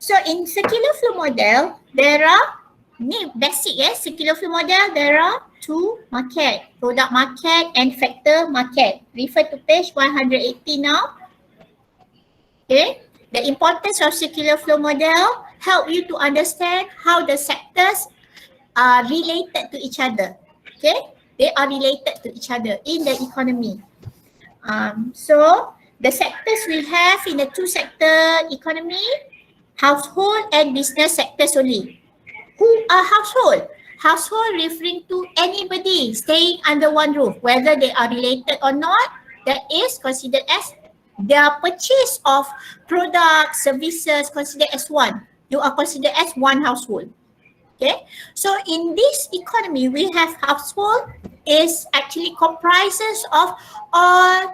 So in circular flow model, there are basic circular flow model, there are two market, product market and factor market. Refer to page 180 now. Okay, the importance of circular flow model help you to understand how the sectors are related to each other. Okay, they are related to each other in the economy. So the sectors we have in the two sector economy, household and business sectors only. Who are household? Household referring to anybody staying under one roof, whether they are related or not, that is considered as their purchase of products, services considered as one. You are considered as one household. Okay, so in this economy, we have household is actually comprises of all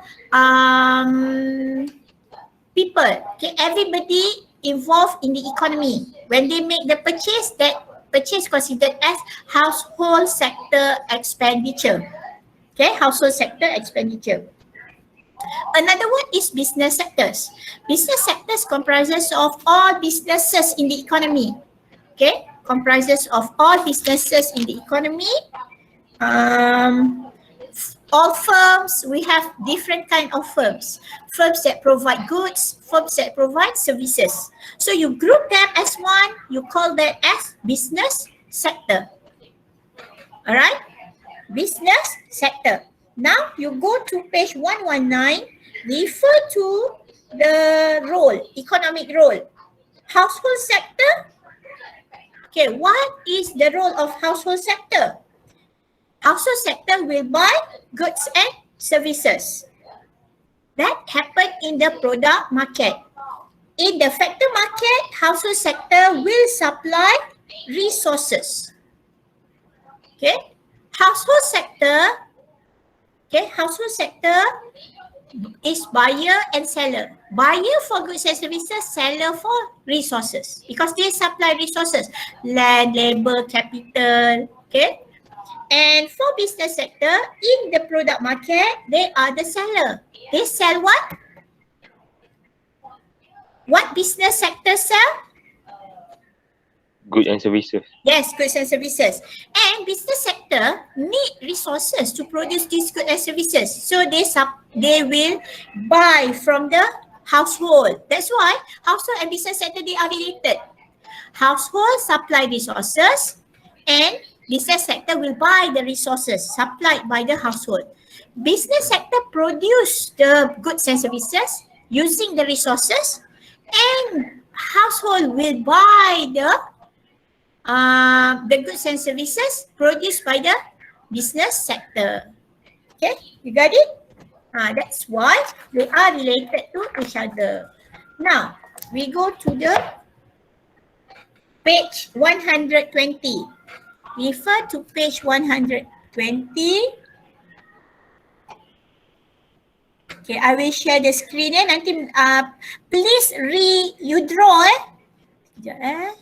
people. Okay, everybody involved in the economy. When they make the purchase, that purchase considered as household sector expenditure. Okay, household sector expenditure. Another one is business sectors. Business sectors comprises of all businesses in the economy. Okay, comprises of all businesses in the economy. All firms, we have different kind of firms. Firms that provide goods, firms that provide services. So you group them as one, you call that as business sector. Alright, business sector. Now you go to page 119, refer to the role, economic role. Household sector. Okay, what is the role of household sector? Household sector will buy goods and services. That happen in the product market. In the factor market, household sector will supply resources. Okay, household sector. Okay, household sector is buyer and seller. Buyer for goods and services, seller for resources, because they supply resources, land, labor, capital. Okay, and for business sector, in the product market, they are the seller. They sell what? What business sector sell? Goods and services. Yes, goods and services. And business sector need resources to produce these goods and services. So they will buy from the household. That's why household and business sector, they are related. Household supply resources and business sector will buy the resources supplied by the household. Business sector produce the goods and services using the resources, and household will buy the goods and services produced by the business sector. Okay, you got it? That's why they are related to each other. Now, we go to the page 120. Refer to page 120. Okay, I will share the screen nanti please you draw Sekejap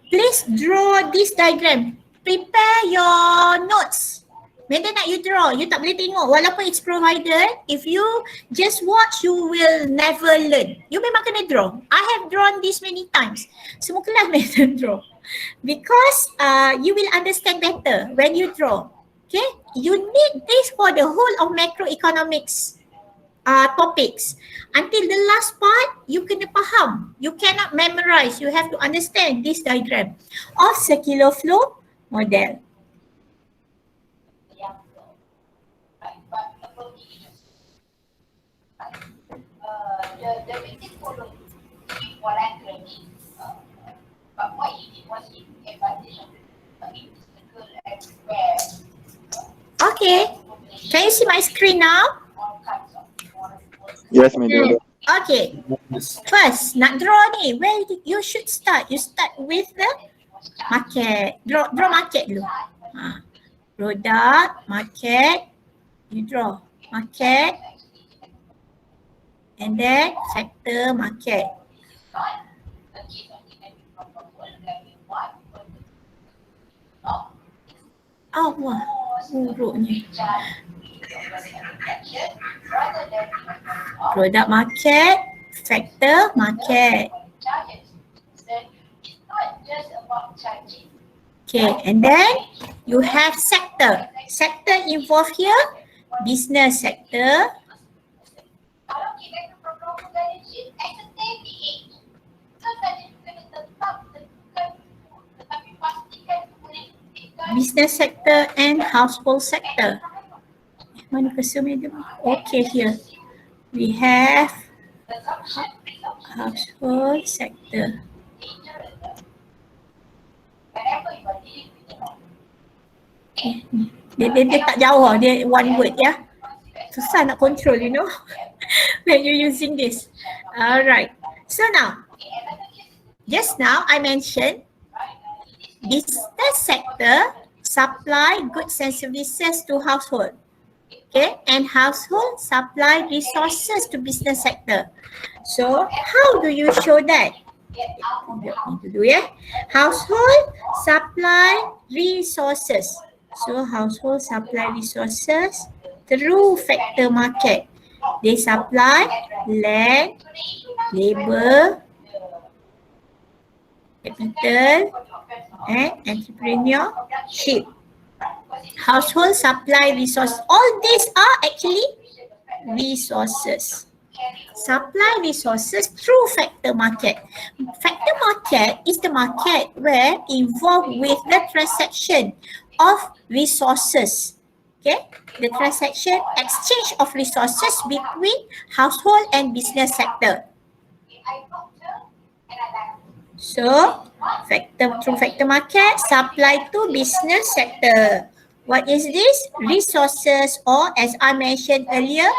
Please draw this diagram. Prepare your notes. Benda nak you draw, you tak boleh tengok. Walaupun it's provided, if you just watch, you will never learn. You memang kena draw. I have drawn this many times. Semua kelas memang draw. Because you will understand better when you draw. Okay, you need this for the whole of macroeconomics topics. Until the last part, you kena faham. You cannot memorize. You have to understand this diagram of circular flow model. The meeting following what I'm learning, but what it was in advantage of circle everywhere. Okay, can you see my screen now? Yes, madam. Okay, first nak draw ni, where you should start? You start with the market. Draw market dulu. Product, market, you draw market, and then sector market. Oh, wah, buruknya. Product market, factor market. charges. Then it's not just about charging. Okay, and then you have sector. Sector involved here, business sector, Kalau kita program balance sheet as a daily age, bukan saja kena tentukan tetapi pastikan boleh buktikan business sector and household sector. Mana cursor medium? Okay, here we have presumption household sector. dangerous. Whenever you are dealing with the law, Okay, dia tak jauh lah, dia one word ya. Susah nak control, you know, when you're using this. Alright, so now, just now I mentioned business sector supply goods and services to household. Okay, and household supply resources to business sector. So how do you show that? Dulu ya. Household supply resources. So household supply resources through factor market. They supply land, labor, capital, and entrepreneurship. Household supply resource. All these are actually resources. Supply resources through factor market. Factor market is the market where involved with the transaction of resources. Okay, the transaction exchange of resources between household and business sector. So, through factor market, supply to business sector. What is this? Resources, or as I mentioned earlier,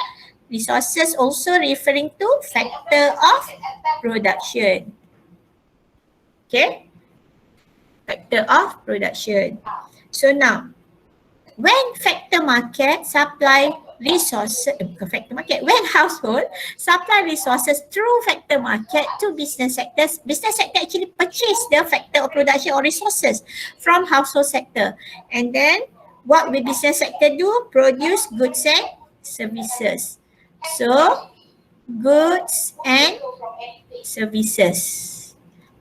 resources also referring to factor of production. Okay? Factor of production. So now, when factor market supply resources, factor market, when household supply resources through factor market to business sectors, business sector actually purchase the factor of production or resources from household sector. And then what will business sector do? Produce goods and services. So goods and services.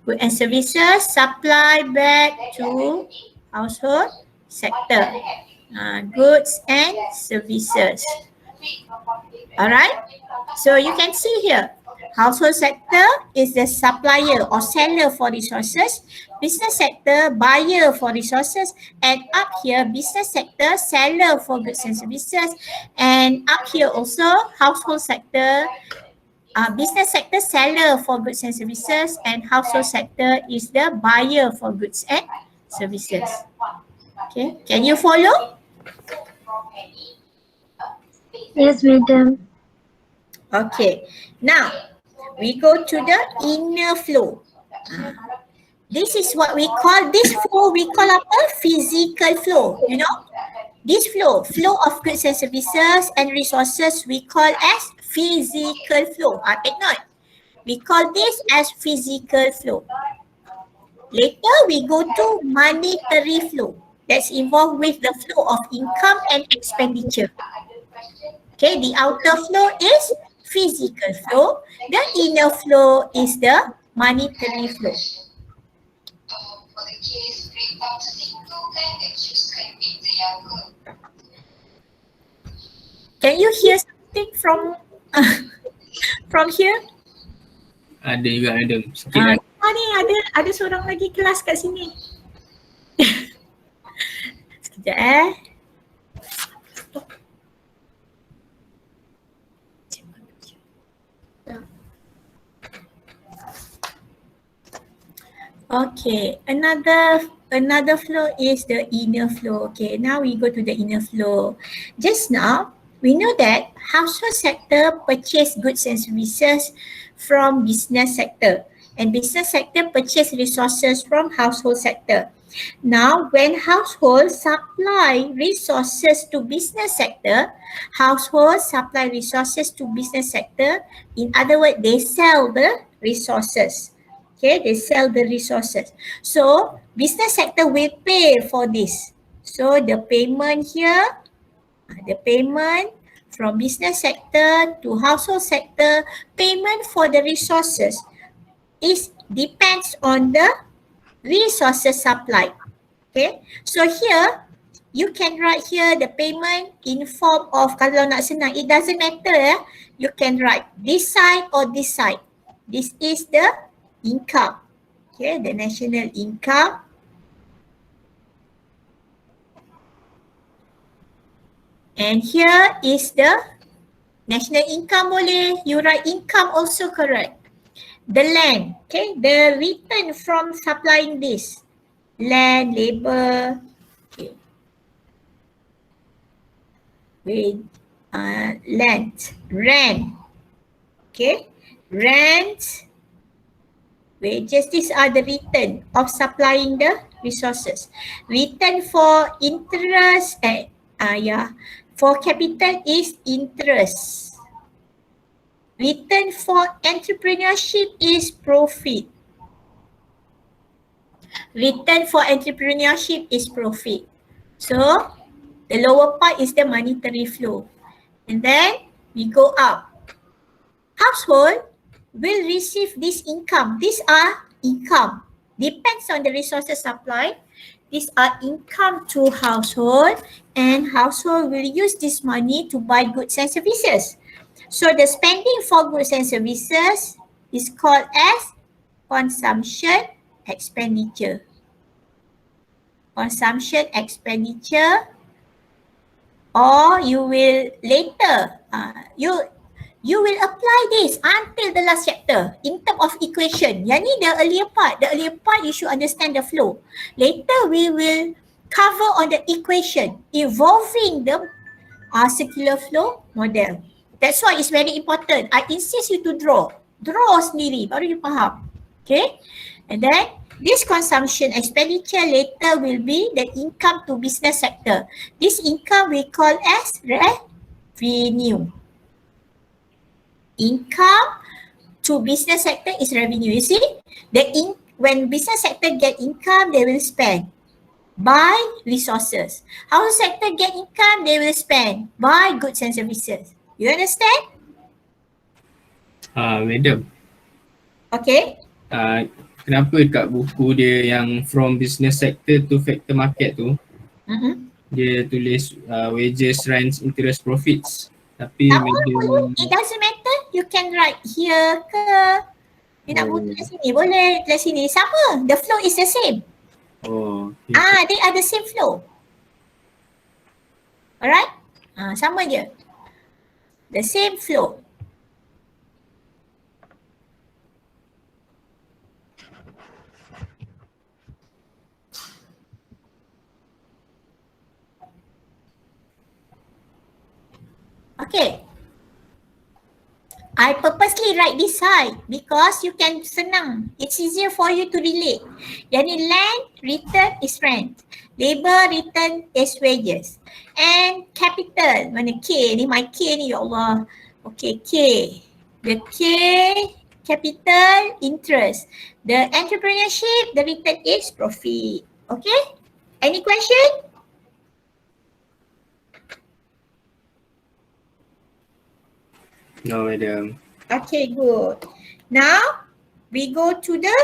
Goods and services supply back to household sector. Goods and services. Alright, so you can see here, household sector is the supplier or seller for resources, business sector buyer for resources, and up here business sector seller for goods and services, and up here also household sector, business sector seller for goods and services, and household sector is the buyer for goods and services. Okay, can you follow? Yes, madam. Okay, now we go to the inner flow. This is what we call, this flow we call a physical flow, you know. This flow of goods and services and resources we call as physical flow. Take note, we call this as physical flow. Later we go to monetary flow. That's involved with the flow of income and expenditure. Okay, the outer flow is physical flow. The inner flow is the monetary flow. Can you hear something from from here? Ada juga, ada sikit lah. Ni ada seorang lagi kelas kat sini. Sekejap Okay, another flow is the inner flow. Okay, now we go to the inner flow. Just now, we know that household sector purchase goods and services from business sector, and business sector purchase resources from household sector. Now, when household supply resources to business sector, household supply resources to business sector, in other words, they sell the resources. Okay, they sell the resources. So, business sector will pay for this. So, the payment here, the payment from business sector to household sector, payment for the resources depends on the resources supply. Okay, so here you can write here the payment in form of, kalau nak senang, it doesn't matter, you can write this side or this side. This is the income, okay, the national income. And here is the national income, boleh you write income also correct. The land, okay, the return from supplying this, land, labor, okay, with land, rent, okay, rent, wages, these are the return of supplying the resources. Return for interest, for capital is interest. Return for entrepreneurship is profit. Return for entrepreneurship is profit. So, the lower part is the monetary flow. And then, we go up. Household will receive this income. These are income. Depends on the resources supply. These are income to household, and household will use this money to buy goods and services. So the spending for goods and services is called as consumption expenditure. Consumption expenditure, or you will later, you will apply this until the last chapter in terms of equation. Yang ni the earlier part. The earlier part you should understand the flow. Later we will cover on the equation involving the circular flow model. That's why it's very important. I insist you to draw. Draw sendiri, baru you faham. Okay? And then, this consumption expenditure later will be the income to business sector. This income we call as revenue. Income to business sector is revenue. You see, when business sector get income, they will spend. Buy resources. House sector get income, they will spend. Buy goods and services. You understand? Madam. Okay. Kenapa kat buku dia yang from business sector to factor market tu, dia tulis wages, rents, interest, profits. Tapi Madam, it doesn't matter. You can write here ke. You nak tulis sini, boleh tulis sini. Sama. The flow is the same. Okay. They are the same flow. Alright? Sama je. The same flow. Okay. I purposely write this side because you can senang. It's easier for you to relate. Yang ni land, return is rent. Labor, return is wages. And capital, mana K ni? My K ni, ya Allah. Okay, K. The K, capital, interest. The entrepreneurship, the return is profit. Okay? Any question? No, madam. Okay, good. Now, we go to the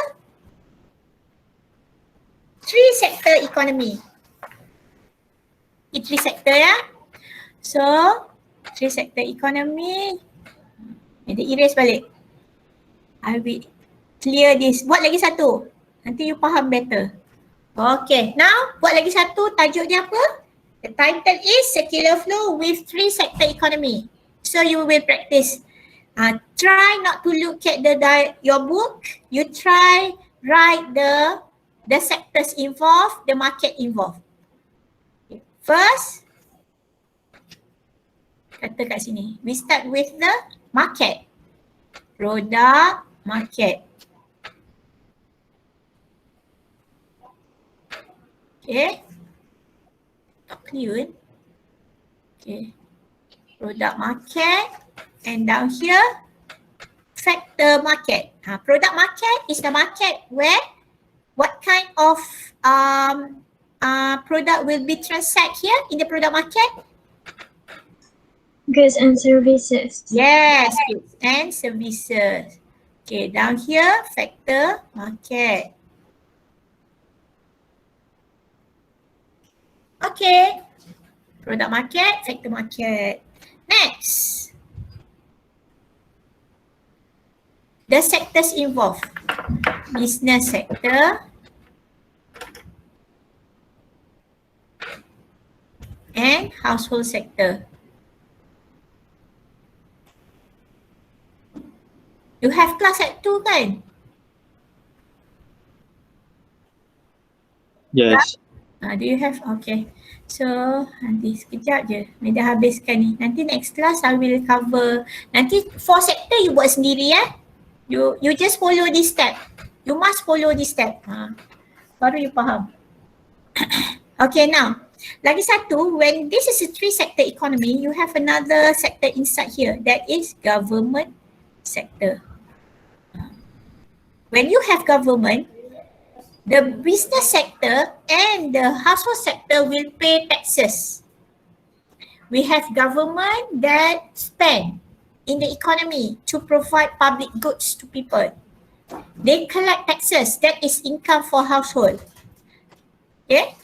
3-sector economy. It's 3-sector, ya. So, 3-sector economy. Nanti erase balik. I will clear this. Buat lagi satu. Nanti you faham better. Okay, now buat lagi satu. Tajuk dia apa? The title is Circular Flow with 3-sector economy. So you will practice. Try not to look at your book. You try write the sectors involved, the market involved. Okay. First, kata kat sini. We start with the market. Product market. Okay. Tak clear. Okay. Product market, and down here, factor market. Product market is the market where what kind of product will be transacted here in the product market? Goods and services. Yes, goods and services. Okay, down here, factor market. Okay, product market, factor market. Next, the sectors involved. Business sector and household sector. You have class at 2 kan? Yes. Do you have? Okay. So, nanti sekejap je. Saya dah habiskan ni. Nanti next class I will cover. Nanti 4 sector you buat sendiri You just follow this step. You must follow this step. Baru you faham. Okay, now. Lagi satu, when this is a 3 sector economy, you have another sector inside here. That is government sector. When you have government, the business sector and the household sector will pay taxes. We have government that spend in the economy to provide public goods to people. They collect taxes, that is income for household. Okay?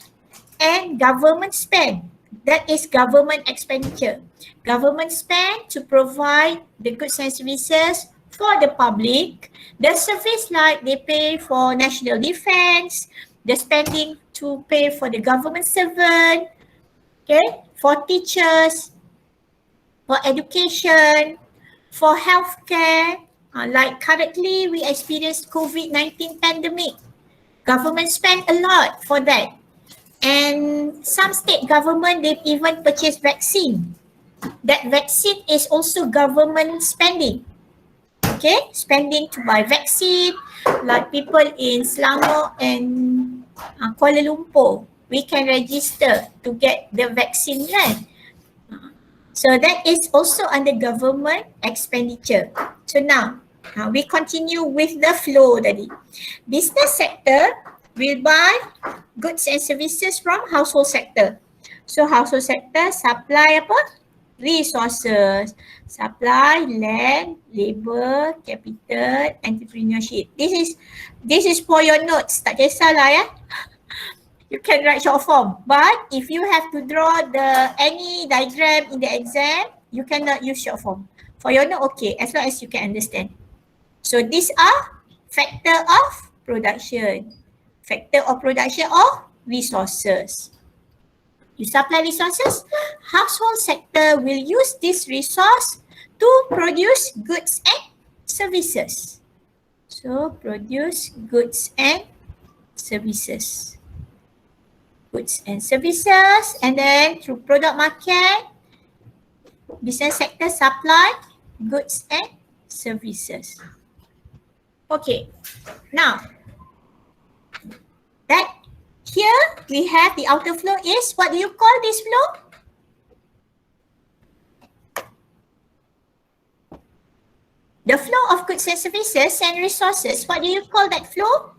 And government spend, that is government expenditure. Government spend to provide the goods and services for the public. The service like they pay for national defense, the spending to pay for the government servant, okay, for teachers, for education, for healthcare. Like currently we experienced COVID-19 pandemic. Government spent a lot for that. And some state government, they've even purchased vaccine. That vaccine is also government spending. Okay, spending to buy vaccine, like people in Selangor and Kuala Lumpur, we can register to get the vaccine, right? So that is also under government expenditure. So now, we continue with the flow tadi. Business sector will buy goods and services from household sector. So household sector supply apa? Resources, supply land, labor, capital, entrepreneurship. This is for your notes. Tak kisahlah ya. You can write short form. But if you have to draw any diagram in the exam, you cannot use short form. For your note, okay, as long as you can understand. So these are factor of production. Factor of production of resources. You supply resources, household sector will use this resource to produce goods and services. So produce goods and services. Goods and services, and then through product market, business sector supply goods and services. Okay, now that here we have the outer flow is, what do you call this flow? The flow of goods and services and resources, what do you call that flow?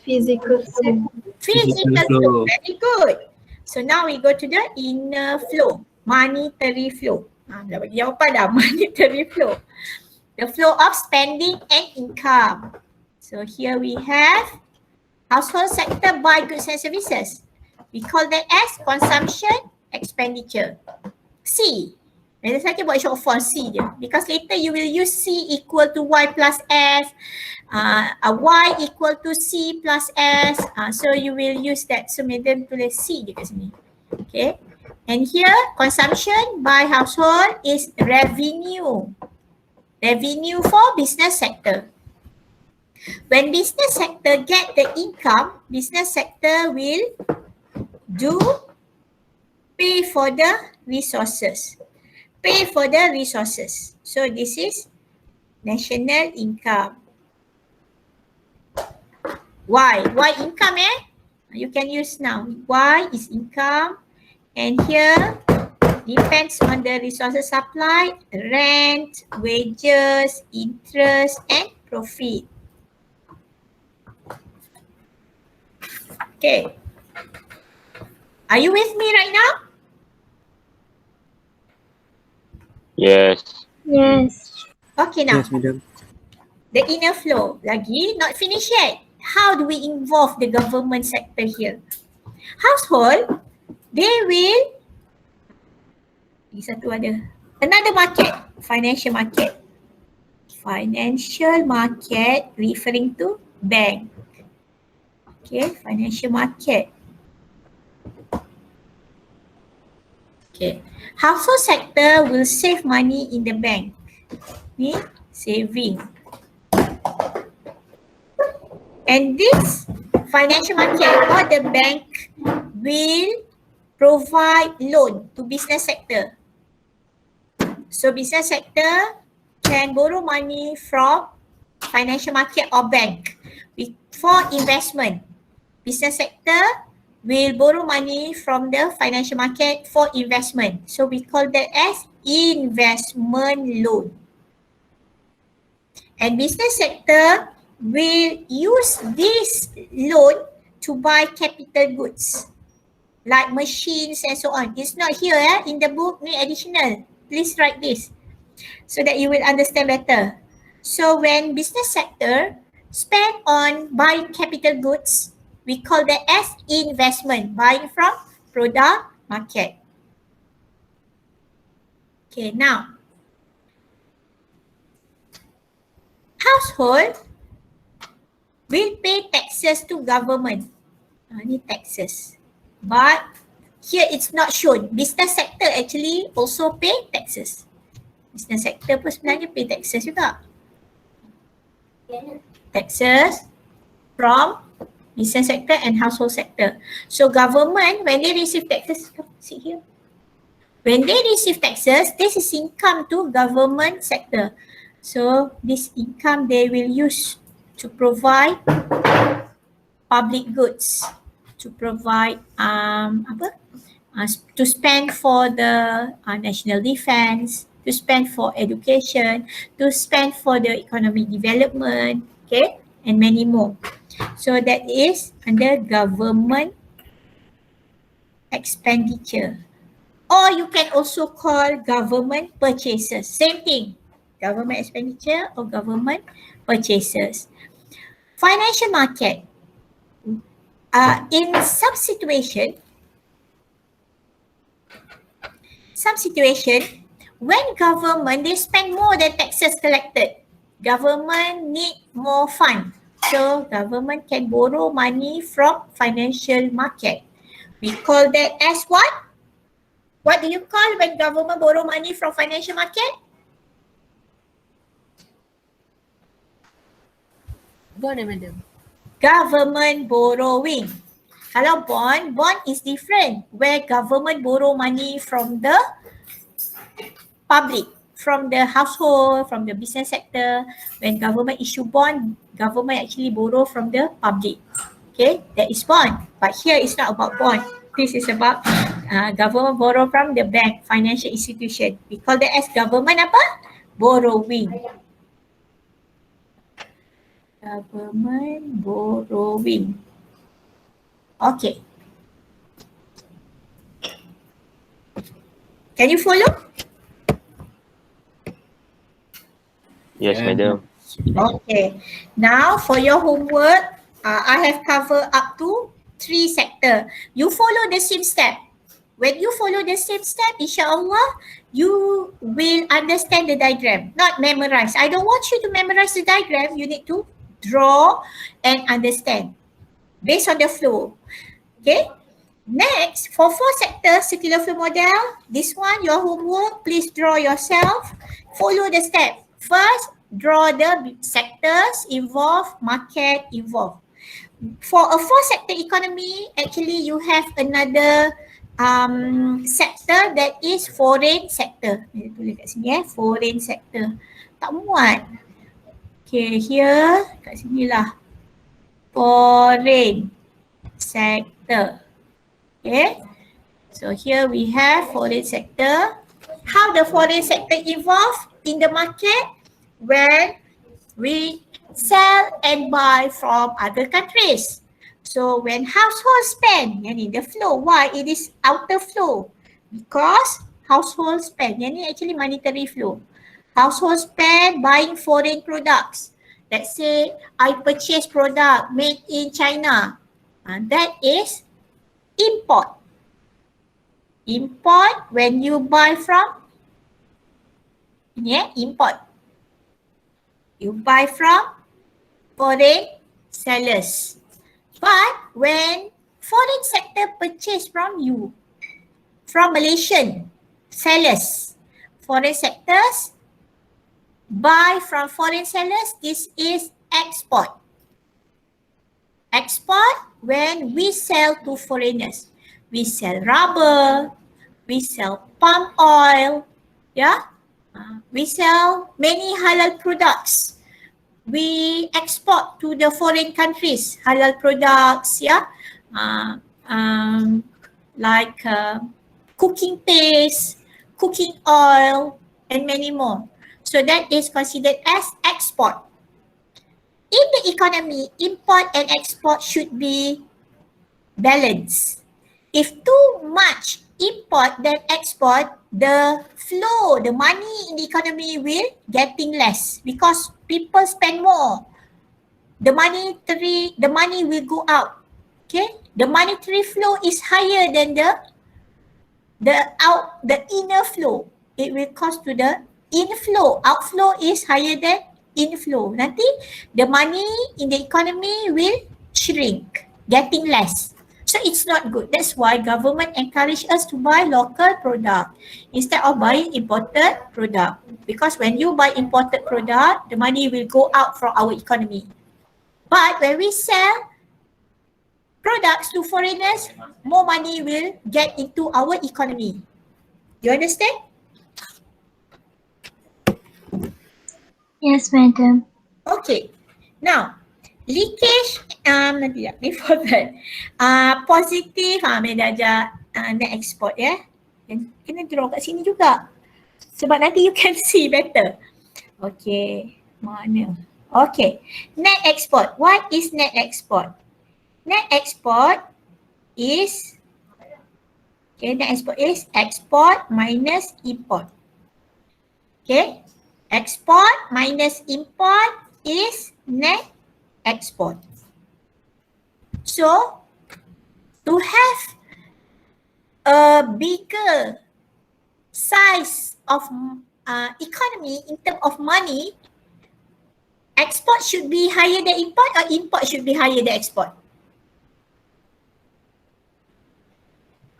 Physical flow. Physical flow. flow. Very good. So now we go to the inner flow, monetary flow. Dah bagi jawapan dah, monetary flow. The flow of spending and income. So here we have household sector buy goods and services. We call that as consumption expenditure. C. Nanti saya buat short form C je. Because later you will use C equal to Y plus S. Y equal to C plus S. So you will use that. So madam tulis C je kat sini. Okay. And here consumption by household is revenue. Revenue for business sector. When business sector get the income, business sector will pay for the resources. Pay for the resources. So this is national income. Y income you can use now. Y is income, and here depends on the resources supply, rent, wages, interest, and profit. Okay. Are you with me right now? Yes. Yes. Okay, now Yes, madam. the inner flow lagi not finished yet. How do we involve the government sector here? Household, they will, lagi satu ada, another market, financial market. Financial market referring to bank. Okay, financial market. Okay, household sector will save money in the bank. Ni saving. And this financial market or the bank will provide loan to business sector. So business sector can borrow money from financial market or bank for investment. Business sector will borrow money from the financial market for investment. So we call that as investment loan. And business sector will use this loan to buy capital goods like machines and so on. It's not here in the book, ni additional. Please write this so that you will understand better. So when business sector spend on buying capital goods, we call that as investment, buying from product market. Okay, now household will pay taxes to government. Ni taxes. But here it's not shown. Business sector actually also pay taxes. Business sector pun sebenarnya pay taxes juga. Taxes from business sector and household sector. So government, when they receive taxes, sit here. When they receive taxes, this is income to government sector. So this income they will use to provide public goods, to provide to spend for the national defense, to spend for education, to spend for the economic development, okay, and many more. So that is under government expenditure. Or you can also call government purchases. Same thing. Government expenditure or government purchases. Financial market. In some situation, when government, they spend more than taxes collected. Government need more fund. So government can borrow money from financial market. We call that as what? What do you call when government borrow money from financial market? Bond, madam. Government borrowing. Kalau bond is different, where government borrow money from the public, from the household, from the business sector. When government issue bond, government actually borrow from the public. Okay, that is bond. But here it's not about bond. This is about government borrow from the bank, financial institution. We call that as government apa? Borrowing. Government borrowing. Okay. Can you follow? Yes, madam. Okay. Now for your homework, I have covered up to 3 sectors. You follow the same step. When you follow the same step, insyaAllah, you will understand the diagram, not memorize. I don't want you to memorize the diagram. You need to draw and understand based on the flow. Okay. Next, for 4 sectors, circular flow model, this one, your homework, please draw yourself. Follow the step. First, draw the sectors involved, market involved. For a 4-sector economy, actually you have another sector that is foreign sector. Saya tulis kat sini foreign sector. Tak muat. Okay, here, kat sinilah. Foreign sector. Okay, so here we have foreign sector. How the foreign sector evolve in the market? When we sell and buy from other countries. So when household spend, yani the flow, why it is outer flow? Because household spend. Yang ni actually monetary flow. Household spend buying foreign products. Let's say I purchase product made in China. That is import. Import when you buy from, import. You buy from foreign sellers. But when foreign sector purchase from you, from Malaysian sellers, foreign sectors buy from foreign sellers, this is export. Export when we sell to foreigners. We sell rubber, we sell palm oil, we sell many halal products. We export to the foreign countries, halal products, like cooking paste, cooking oil, and many more. So that is considered as export. In the economy, import and export should be balanced. If too much import than export, the flow, the money in the economy will getting less because people spend more. The money will go out. Okay, the monetary flow is higher than the inner flow. It will cause to the inflow. Outflow is higher than inflow. Nanti the money in the economy will shrink, getting less. So it's not good. That's why government encourage us to buy local product instead of buying imported product. Because when you buy imported product, the money will go out from our economy. But when we sell products to foreigners, more money will get into our economy. You understand? Yes, madam. Okay. Now, leakage, nanti tak, before that. Positif, Amin dah ajar net export ya. Kena draw kat sini juga. Sebab nanti you can see better. Okay, mana? Okay, net export. What is net export? Net export is, net export is export minus import. Okay, export minus import is net export. So, to have a bigger size of economy in terms of money, export should be higher than import or import should be higher than export?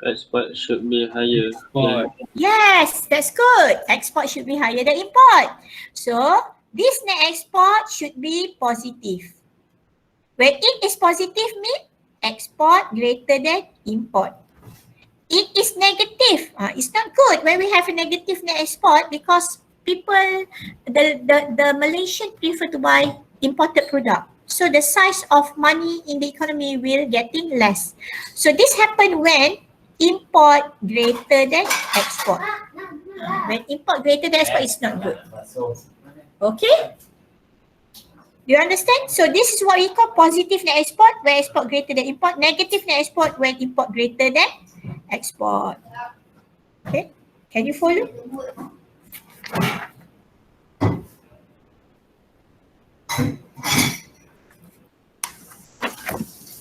Export should be higher. Export. Yes, that's good. Export should be higher than import. So, this net export should be positive. When it is positive means export greater than import. It is negative. It's not good when we have a negative net export because people, the Malaysian prefer to buy imported product. So the size of money in the economy will getting less. So this happen when import greater than export. When import greater than export, it's not good. Okay? Do you understand? So this is what we call positive net export, where export greater than import. Negative net export when import greater than export. Okay? Can you follow?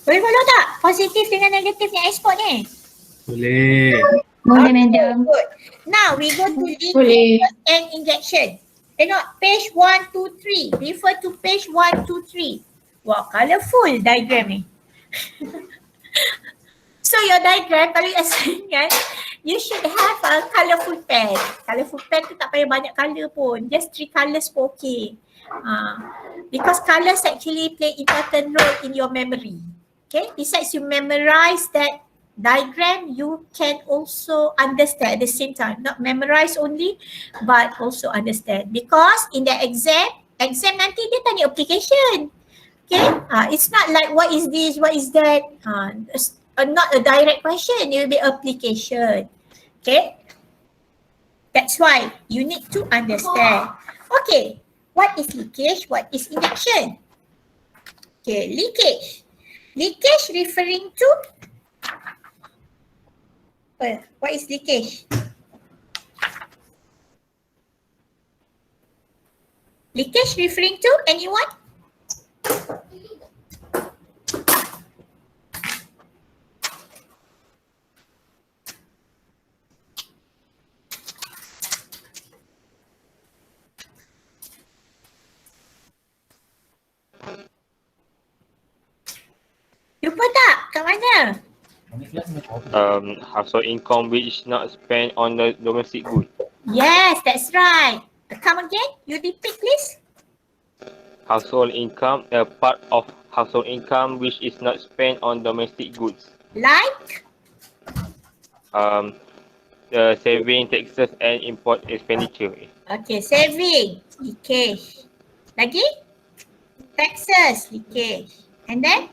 Boleh follow tak? Positif dengan negatif net export ni? Boleh. Boleh, madam. Good. Now we go to Boleh. leakage and injection. Tengok page 1, 2, 3. Refer to page 1, 2, 3. Wow, colourful diagram ni. So your diagram, kalau you assign kan, you should have a colourful pen. Colourful pen tu tak payah banyak colour pun. Just 3 colours pun okay. Because colours actually play important role in your memory. Okay, besides you memorize that diagram, you can also understand at the same time. Not memorize only, but also understand. Because in the exam nanti dia tanya application. Okay, it's not like what is this, what is that. Not a direct question, it will be application. Okay, that's why you need to understand. Okay, what is leakage? What is injection? Okay, leakage. Leakage referring to, what is leakage? Leakage referring to anyone? Lupa tak? Kat mana? Household income which is not spent on the domestic good. Yes, that's right. Come again? You repeat please. Household income, a part of household income which is not spent on domestic goods. Like? The saving, taxes and import expenditure. Okay, saving, leakage. Lagi? Taxes, leakage. And then?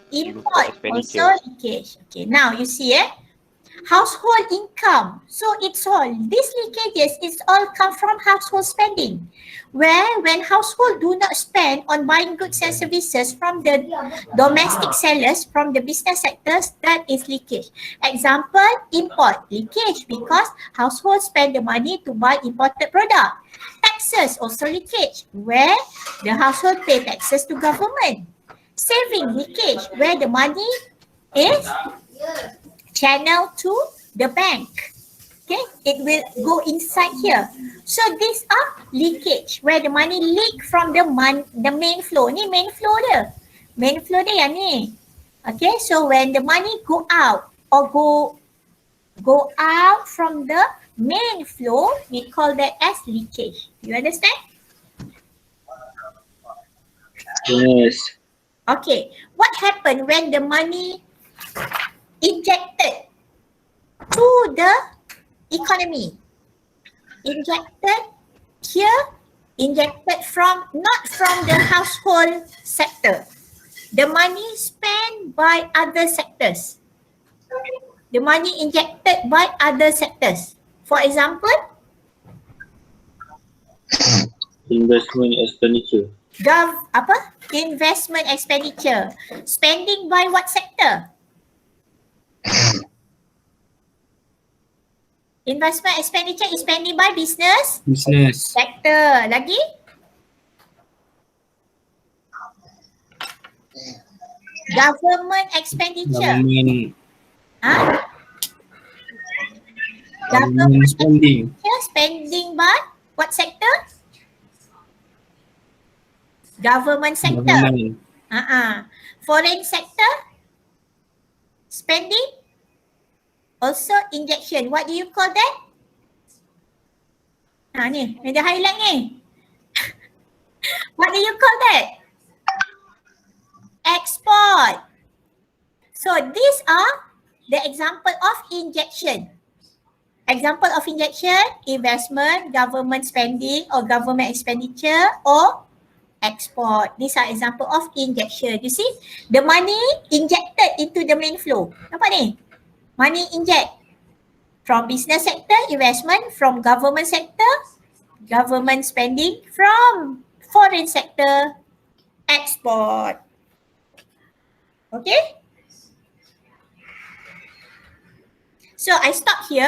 Import, also expenditure. leakage. Okay, now you see household income. So it's all, these leakages, it's all come from household spending. Where when household do not spend on buying goods and services from the domestic sellers, from the business sectors, that is leakage. Example, import, leakage because household spend the money to buy imported product. Taxes, also leakage, where the household pay taxes to government. Saving, leakage, where the money is channel to the bank. Okay, it will go inside here. So these are leakage where the money leak from the main flow. Ni main flow dia. Main flow dia yang ni. Okay, so when the money go out or go out from the main flow, we call that as leakage. You understand? Yes. Okay, what happened when the money injected to the economy? Injected here, injected from, not from the household sector. The money spent by other sectors. The money injected by other sectors. For example, Investment expenditure. Investment expenditure. Spending by what sector? Investment expenditure is spending by business Business. sector. Lagi? Government expenditure. Government Government spending. expenditure spending by what sector? Government sector. Government. Foreign sector spending, also injection. What do you call that? Ni, ada highlight ni. What do you call that? Export. So these are the example of injection. Example of injection, investment, government spending or government expenditure or export. These are example of injection. You see, the money injected into the main flow. Nampak ni? Money inject from business sector, investment, from government sector, government spending, from foreign sector, export. Okay? So I stop here.